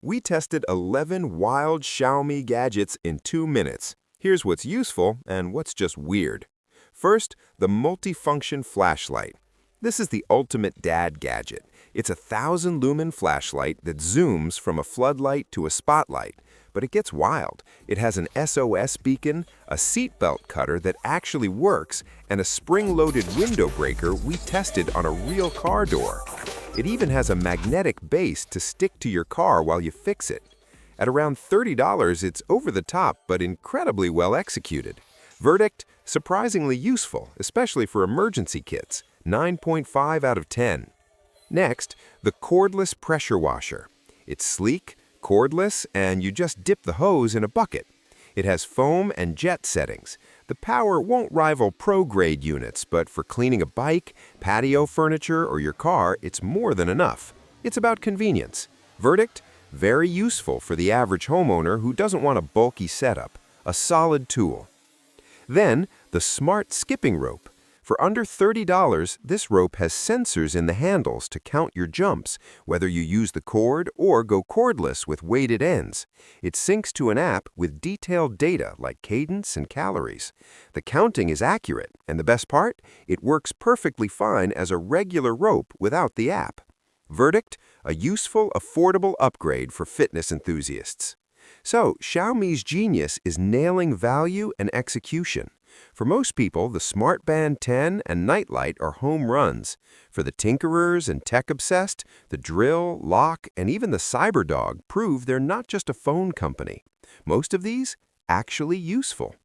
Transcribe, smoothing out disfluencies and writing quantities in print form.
We tested 11 wild Xiaomi gadgets in 2 minutes. Here's what's useful and what's just weird. First, the multifunction flashlight. This is the ultimate dad gadget. It's a 1,000-lumen flashlight that zooms from a floodlight to a spotlight. But it gets wild. It has an SOS beacon, a seatbelt cutter that actually works, and a spring-loaded window breaker we tested on a real car door. It even has a magnetic base to stick to your car while you fix it. At around $30, it's over the top but incredibly well executed. Verdict: surprisingly useful, especially for emergency kits. 9.5 out of 10. Next, the cordless pressure washer. It's sleek, cordless, and you just dip the hose in a bucket. It has foam and jet settings. The power won't rival pro-grade units, but for cleaning a bike, patio furniture, or your car, it's more than enough. It's about convenience. Verdict: very useful for the average homeowner who doesn't want a bulky setup. A solid tool. Then, the smart skipping rope. For under $30, this rope has sensors in the handles to count your jumps, whether you use the cord or go cordless with weighted ends. It syncs to an app with detailed data like cadence and calories. The counting is accurate, and the best part? It works perfectly fine as a regular rope without the app. Verdict: a useful, affordable upgrade for fitness enthusiasts. So, Xiaomi's genius is nailing value and execution. For most people, the Smart Band 10 and Nightlight are home runs. For the tinkerers and tech-obsessed, the Drill, Lock, and even the CyberDog prove they're not just a phone company. Most of these, actually useful.